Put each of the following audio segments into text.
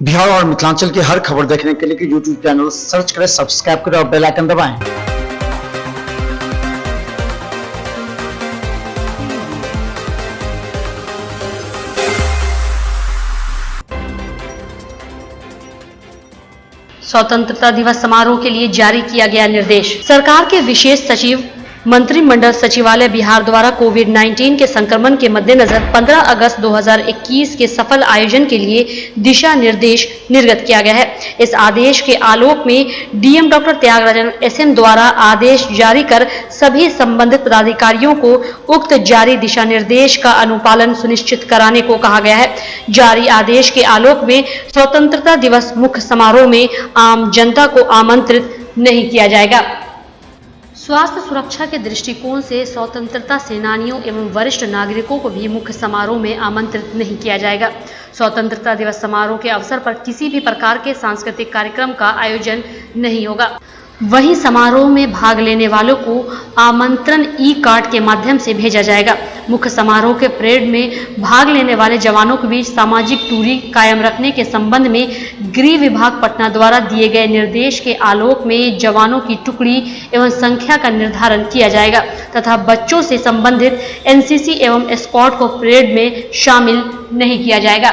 बिहार और मिथिलांचल की हर खबर देखने के लिए यूट्यूब चैनल सर्च करें, सब्सक्राइब करें और बेल आइकन दबाएं। स्वतंत्रता दिवस समारोह के लिए जारी किया गया निर्देश। सरकार के विशेष सचिव मंत्रिमंडल सचिवालय बिहार द्वारा कोविड-19 के संक्रमण के मद्देनजर 15 अगस्त 2021 के सफल आयोजन के लिए दिशा निर्देश निर्गत किया गया है। इस आदेश के आलोक में डीएम डॉक्टर त्यागराजन एसएम द्वारा आदेश जारी कर सभी संबंधित पदाधिकारियों को उक्त जारी दिशा निर्देश का अनुपालन सुनिश्चित कराने को कहा गया है। जारी आदेश के आलोक में स्वतंत्रता दिवस मुख्य समारोह में आम जनता को आमंत्रित नहीं किया जाएगा। स्वास्थ्य सुरक्षा के दृष्टिकोण से स्वतंत्रता सेनानियों एवं वरिष्ठ नागरिकों को भी मुख्य समारोह में आमंत्रित नहीं किया जाएगा। स्वतंत्रता दिवस समारोह के अवसर पर किसी भी प्रकार के सांस्कृतिक कार्यक्रम का आयोजन नहीं होगा। वहीं समारोह में भाग लेने वालों को आमंत्रण ई कार्ड के माध्यम से भेजा जाएगा। मुख्य समारोह के परेड में भाग लेने वाले जवानों के बीच सामाजिक दूरी कायम रखने के संबंध में गृह विभाग पटना द्वारा दिए गए निर्देश के आलोक में जवानों की टुकड़ी एवं संख्या का निर्धारण किया जाएगा तथा बच्चों से संबंधित एनसीसी एवं एस्कॉर्ट को परेड में शामिल नहीं किया जाएगा।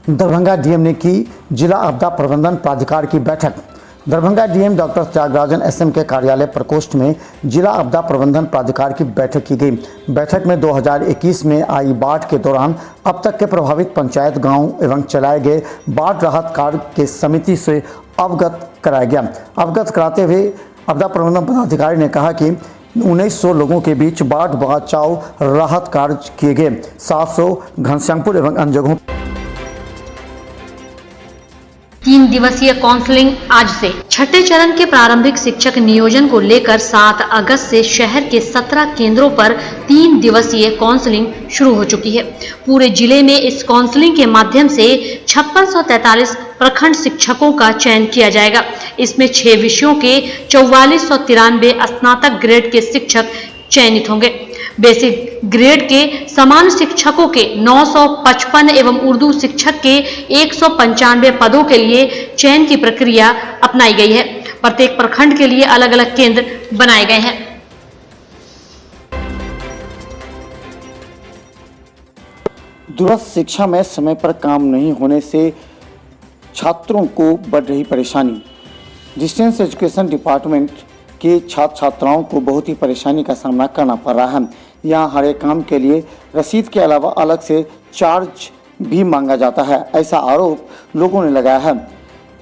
दरभंगा डीएम ने की जिला आपदा प्रबंधन प्राधिकार की बैठक। Darbhanga DM doctor Tyagarajan S M के कार्यालय प्रकोष्ठ में जिला आपदा प्रबंधन प्राधिकार की बैठक की गई। बैठक में 2021 में आई बाढ़ के दौरान अब तक के प्रभावित पंचायत गांव एवं चलाए गए बाढ़ राहत कार्य के समिति से अवगत कराया गया। अवगत कराते हुए आपदा प्रबंधन पदाधिकारी ने कहा कि 1900 लोगों के बीच बाढ़ बचाव राहत कार्य किए गए। 700 घनश्यामपुर एवं अन्य जगहों 3 दिवसीय काउंसलिंग आज से। छठे चरण के प्रारंभिक शिक्षक नियोजन को लेकर 7 अगस्त से शहर के 17 केंद्रों पर 3 दिवसीय काउंसलिंग शुरू हो चुकी है। पूरे जिले में इस काउंसलिंग के माध्यम से 5643 प्रखंड शिक्षकों का चयन किया जाएगा। इसमें 6 विषयों के 4493 स्नातक ग्रेड के शिक्षक चयनित होंगे। बेसिक ग्रेड के समान शिक्षकों के 955 एवं उर्दू शिक्षक के 195 पदों के लिए चयन की प्रक्रिया अपनाई गई है। प्रत्येक प्रखंड के लिए अलग अलग केंद्र बनाए गए हैं। दूरस्थ शिक्षा में समय पर काम नहीं होने से छात्रों को बढ़ रही परेशानी। डिस्टेंस एजुकेशन डिपार्टमेंट के छात्र छात्राओं को बहुत ही परेशानी का सामना करना पड़ रहा है। यहाँ हर एक काम के लिए रसीद के अलावा अलग से चार्ज भी मांगा जाता है, ऐसा आरोप लोगों ने लगाया है।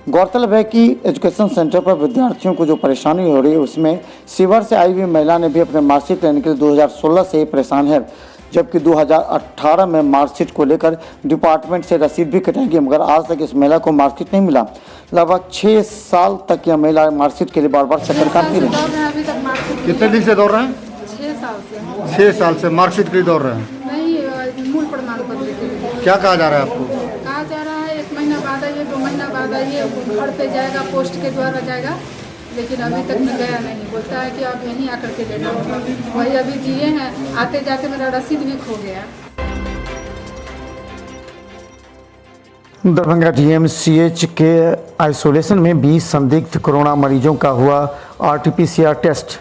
गौरतलब है कि एजुकेशन सेंटर पर विद्यार्थियों को जो परेशानी हो रही है उसमें शिवर से आई हुई महिला ने भी अपने मार्कशीट लेने के लिए 2016 से ही परेशान है, जबकि 2018 में मार्कशीट को लेकर डिपार्टमेंट से रसीद भी कटाई गई, मगर आज तक इस महिला को मार्कशीट नहीं मिला। लगभग 6 साल तक यह महिला मार्कशीट के लिए बार बार चक्कर काटती रही। कितने दिन से दौड़ रहे हैं? 6 साल से मार्कशीट के लिए दौड़ रहे हैं। नहीं, मूल प्रमाण पत्र के लिए। क्या कहा जा रहा है आपको? कहा जा रहा है 1 महीना बाद आइए, 2 महीना बाद आइए, घर पे जाएगा, पोस्ट के द्वारा जाएगा, लेकिन अभी तक मैं गया नहीं। बोलता है कि आप यहीं आकर के लेना होगा। वही अभी दिए हैं, आते जाते मेरा रसीद भी खो गया। दरभंगा डीएमसीएच के आइसोलेशन में 20 संदिग्ध कोरोना मरीजों का हुआ आरटीपीसीआर टेस्ट।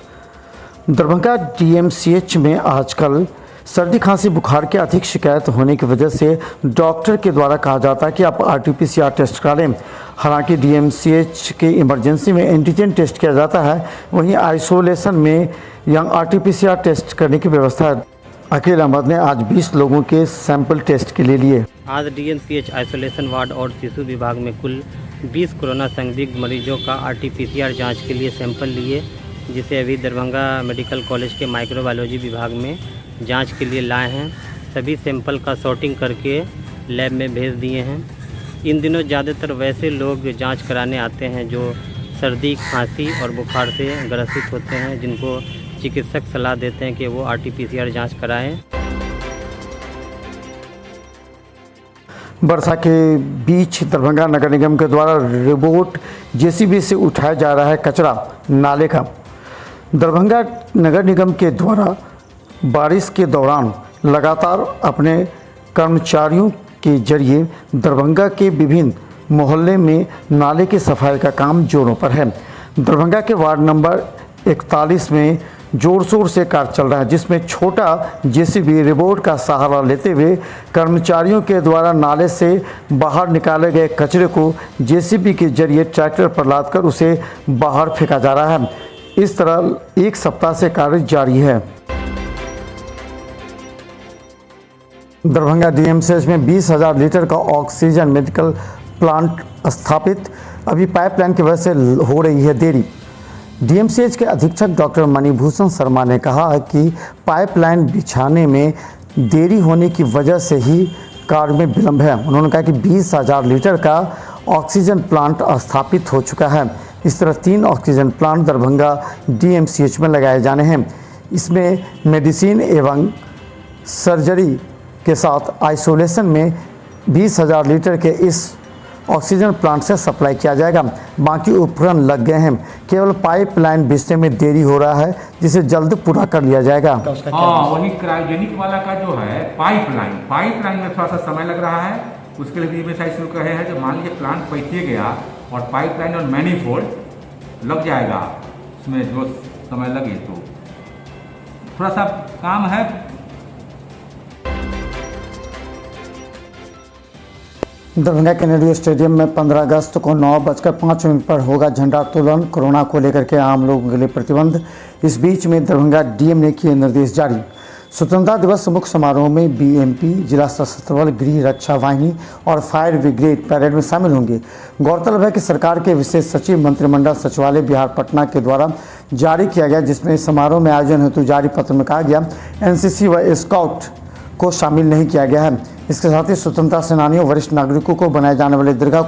दरभंगा डीएमसीएच में आजकल सर्दी खांसी बुखार के अधिक शिकायत होने की वजह से डॉक्टर के द्वारा कहा जाता है कि आप आरटीपीसीआर टेस्ट करा लें। हालांकि डीएमसीएच के इमरजेंसी में एंटीजन टेस्ट किया जाता है, वहीं आइसोलेशन में यहाँ आरटीपीसीआर टेस्ट करने की व्यवस्था है। अकील अहमद ने आज 20 लोगों के सैंपल टेस्ट के लिए लिए। आज डीएमसीएच आइसोलेशन वार्ड और शिशु विभाग में कुल 20 कोरोना संदिग्ध मरीजों का आरटीपीसीआर जाँच के लिए सैंपल लिए, जिसे अभी दरभंगा मेडिकल कॉलेज के माइक्रोबायोलॉजी विभाग में जांच के लिए लाए हैं। सभी सैंपल का सॉर्टिंग करके लैब में भेज दिए हैं। इन दिनों ज़्यादातर वैसे लोग जांच कराने आते हैं जो सर्दी खांसी और बुखार से ग्रसित होते हैं, जिनको चिकित्सक सलाह देते हैं कि वो आरटीपीसीआर जांच कराएं। वर्षा के बीच दरभंगा नगर निगम के द्वारा रोबोट जेसीबी से उठाया जा रहा है कचरा नाले का। दरभंगा नगर निगम के द्वारा बारिश के दौरान लगातार अपने कर्मचारियों के जरिए दरभंगा के विभिन्न मोहल्ले में नाले की सफाई का काम जोरों पर है। दरभंगा के वार्ड नंबर 41 में जोर शोर से कार्य चल रहा है, जिसमें छोटा जेसीबी रोबोट का सहारा लेते हुए कर्मचारियों के द्वारा नाले से बाहर निकाले गए कचरे को जेसीबी के जरिए ट्रैक्टर पर लादकर उसे बाहर फेंका जा रहा है। इस तरह एक सप्ताह से कार्य जारी है। दरभंगा डीएमसीएच में 20,000 लीटर का ऑक्सीजन मेडिकल प्लांट स्थापित, अभी पाइपलाइन की वजह से हो रही है देरी। डीएमसीएच के अधीक्षक डॉक्टर मणिभूषण शर्मा ने कहा है कि पाइपलाइन बिछाने में देरी होने की वजह से ही कार्य में विलंब है। उन्होंने कहा कि 20,000 लीटर का ऑक्सीजन प्लांट स्थापित हो चुका है। इस तरह 3 ऑक्सीजन प्लांट दरभंगा डीएमसीएच में लगाए जाने हैं। इसमें मेडिसिन एवं सर्जरी के साथ आइसोलेशन में 20,000 लीटर के इस ऑक्सीजन प्लांट से सप्लाई किया जाएगा। बाकी उपकरण लग गए हैं, केवल पाइपलाइन बिछने में देरी हो रहा है, जिसे जल्द पूरा कर लिया जाएगा। हाँ, वही क्रायोजेनिक वाला का जो है पाइपलाइन में थोड़ा सा समय लग रहा है। उसके लिए भी शुरू कर रहे हैं। जब मान लीजिए प्लांट बैठिए गया और पाइपलाइन और मैनीफोल्ड लग जाएगा, उसमें जो समय लगे तो थोड़ा सा काम है। दरभंगा के नेहरू स्टेडियम में 15 अगस्त को 9:05 पर होगा झंडोत्तोलन। कोरोना को लेकर के आम लोगों के लिए प्रतिबंध। इस बीच में दरभंगा डीएम ने किए निर्देश जारी। स्वतंत्रता दिवस मुख्य समारोह में बीएमपी, जिला सशस्त्र बल, गृह रक्षा वाहिनी और फायर ब्रिगेड पैरेड में शामिल होंगे। गौरतलब है कि सरकार के विशेष सचिव मंत्रिमंडल सचिवालय बिहार पटना के द्वारा जारी किया गया, जिसमें समारोह में आयोजन हेतु जारी पत्र में कहा गया एनसीसी व स्काउट को शामिल नहीं किया गया है। इसके साथ ही स्वतंत्रता सेनानियों, वरिष्ठ नागरिकों को बनाए जाने वाले दीर्घा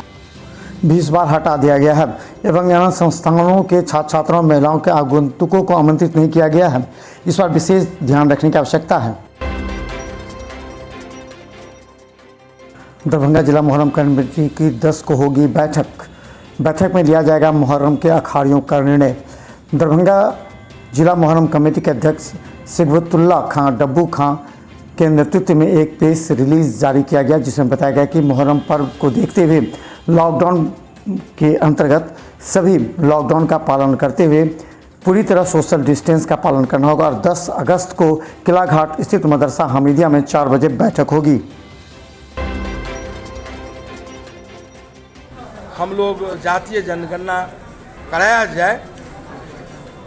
भी इस बार हटा दिया गया है एवं यहाँ संस्थानों के छात्र छात्राओं, महिलाओं के आगंतुकों को आमंत्रित नहीं किया गया है। इस बार विशेष ध्यान रखने की आवश्यकता है। दरभंगा जिला मुहर्रम कमेटी की 10 को होगी बैठक में लिया जाएगा मुहर्रम के अखाड़ियों का निर्णय। दरभंगा जिला मुहर्रम कमेटी के अध्यक्ष सिगवतुल्ला खां डब्बू खां के नेतृत्व में एक प्रेस रिलीज जारी किया गया, जिसमें बताया गया कि मुहर्रम पर्व को देखते हुए लॉकडाउन के अंतर्गत सभी लॉकडाउन का पालन करते हुए पूरी तरह सोशल डिस्टेंस का पालन करना होगा और 10 अगस्त को किला घाट स्थित मदरसा हमीदिया में 4 बजे बैठक होगी। हम लोग जातीय जनगणना कराया जाए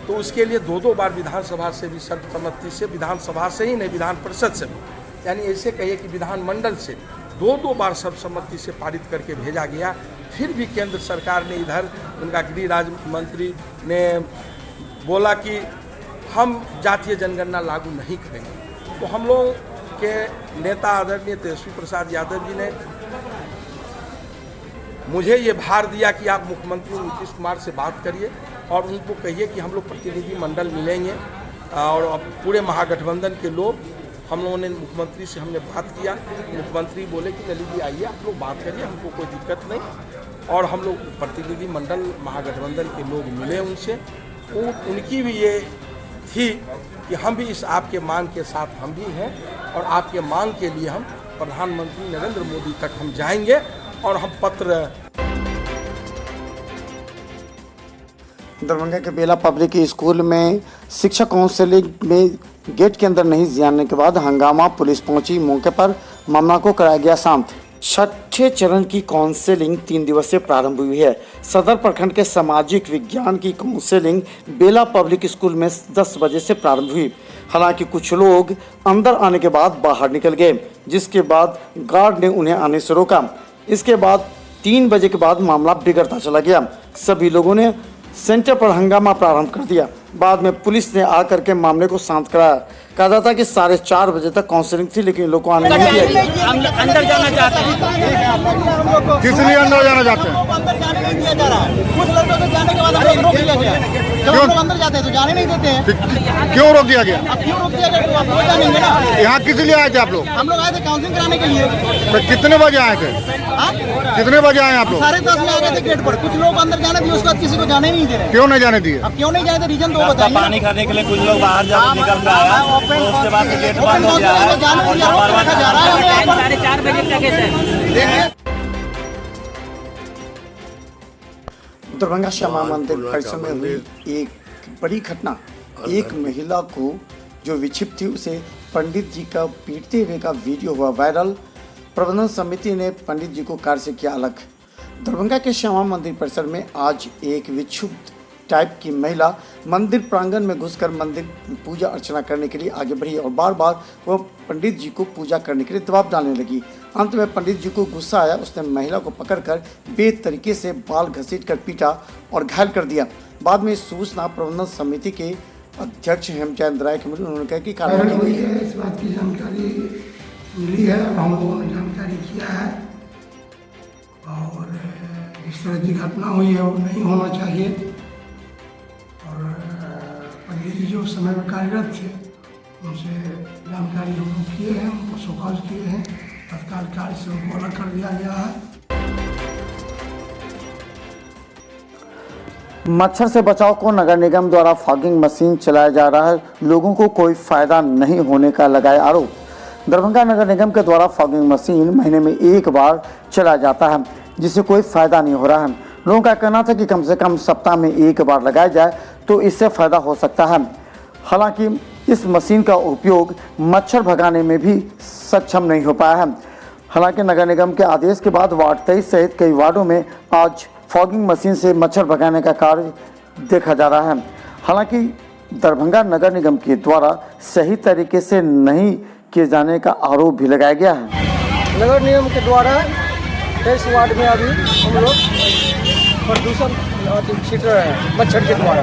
तो उसके लिए 2 बार विधानसभा से भी सर्वसम्मति से, विधानसभा से ही नहीं विधान परिषद से भी, यानी ऐसे कहिए कि विधानमंडल से 2 बार सर्वसम्मति से पारित करके भेजा गया। फिर भी केंद्र सरकार ने इधर उनका गृह राज्य मंत्री ने बोला कि हम जातीय जनगणना लागू नहीं करेंगे। तो हम लोग के नेता आदरणीय तेजस्वी प्रसाद यादव जी ने मुझे ये भार दिया कि आप मुख्यमंत्री नीतीश कुमार से बात करिए और उनको कहिए कि हम लोग प्रतिनिधि मंडल मिलेंगे और अब पूरे महागठबंधन के लोग, हम लोगों ने मुख्यमंत्री से हमने बात किया। मुख्यमंत्री बोले कि ललित जी आइए, आप लोग बात करिए, हमको कोई दिक्कत नहीं। और हम लोग प्रतिनिधि मंडल महागठबंधन के लोग मिले उनसे, उनकी भी ये थी कि हम भी इस आपके मांग के साथ हम भी हैं और आपके मांग के लिए हम प्रधानमंत्री नरेंद्र मोदी तक हम जाएंगे और हम पत्र। दरभंगा के बेला पब्लिक स्कूल में शिक्षक काउंसिलिंग में गेट के अंदर नहीं जाने के बाद हंगामा, पुलिस पहुंची मौके पर, मामला को कराया गया शांत। 6ठे चरण की काउंसिलिंग 3 दिवसीय प्रारंभ हुई है। सदर प्रखंड के सामाजिक विज्ञान की काउंसिलिंग बेला पब्लिक स्कूल में 10 बजे से प्रारंभ हुई। हालांकि कुछ लोग अंदर आने के बाद बाहर निकल गए, जिसके बाद गार्ड ने उन्हें आने से रोका। इसके बाद 3 बजे के बाद मामला बिगड़ता चला गया। सभी लोगों ने सेंटर पर हंगामा प्रारंभ कर दिया। बाद में पुलिस ने आकर के मामले को शांत कराया। कहा जाता कि 4:30 बजे तक काउंसलिंग थी, लेकिन लोग को आने नहीं दिया। अंदर जाना चाहते हैं। किस लिए अंदर जाना चाहते हैं? अंदर जाने नहीं दिया जा रहा है। कुछ लोगों को जाने के बाद रोक दिया गया। जब हम लोग अंदर जाते हैं तो जाने नहीं देते हैं। क्यों रोक दिया गया? क्यों रोक दिया गया? तो आप लोग जानेंगे ना। यहाँ किस लिए आए थे आप लोग? हम लोग आए थे काउंसलिंग कराने के लिए। तो कितने बजे आए थे? कितने बजे आए आप लोग? 10:30 में आ गए थे गेट पर। कुछ लोग अंदर जाने दिए, उसके बाद किसी को जाने नहीं दे रहे। क्यों नहीं जाने दिए? अब क्यों नहीं जाने? रीजन तो बताइए। पानी खाने के लिए कुछ लोग बाहर निकल के आया, उसके बाद गेट बंद हो गया है। दरभंगा श्यामा मंदिर परिसर में हुई एक बड़ी घटना। एक महिला को जो विक्षिप्त थी उसे पंडित जी का पीटते हुए का वीडियो हुआ वायरल। प्रबंधन समिति ने पंडित जी को कार्य से किया अलग। दरभंगा के श्यामा मंदिर परिसर में आज एक विक्षुब्ध टाइप की महिला मंदिर प्रांगण में घुसकर मंदिर पूजा अर्चना करने के लिए आगे बढ़ी और बार बार वह पंडित जी को पूजा करने के लिए दबाव डालने लगी। अंत में पंडित जी को गुस्सा आया, उसने महिला को पकड़कर बेतरीके से बाल घसीटकर पीटा और घायल कर दिया। बाद में इस सूचना प्रबंधन समिति के अध्यक्ष हेमचंद राय के मिली। उन्होंने कहा कि कार्रवाई हुई है। इस बात की जानकारी मिली है और हम लोगों ने जानकारी किया है और इस तरह की घटना हुई है वो नहीं होना चाहिए। और पंडित जी जो उस समय में कार्यरत थे उनसे जानकारी हम लोग किए हैं, उनको शोकॉज किए हैं, तत्काल कार्य से उनको अलग कर दिया गया है। मच्छर से बचाव को नगर निगम द्वारा फॉगिंग मशीन चलाया जा रहा है, लोगों को कोई फायदा नहीं होने का लगाया आरोप। दरभंगा नगर निगम के द्वारा फॉगिंग मशीन महीने में एक बार चलाया जाता है जिससे कोई फायदा नहीं हो रहा है। लोगों का कहना था कि कम से कम सप्ताह में एक बार लगाया जाए तो इससे फायदा हो सकता है। हालांकि इस मशीन का उपयोग मच्छर भगाने में भी सक्षम नहीं हो पाया है। हालांकि नगर निगम के आदेश के बाद वार्ड 23 सहित कई वार्डों में आज फॉगिंग मशीन से मच्छर भगाने का कार्य देखा जा रहा है। हालांकि दरभंगा नगर निगम के द्वारा सही तरीके से नहीं किए जाने का आरोप भी लगाया गया है। नगर निगम के द्वारा 23 वार्ड में अभी हम लोग प्रदूषण छीट रहे हैं मच्छर के द्वारा।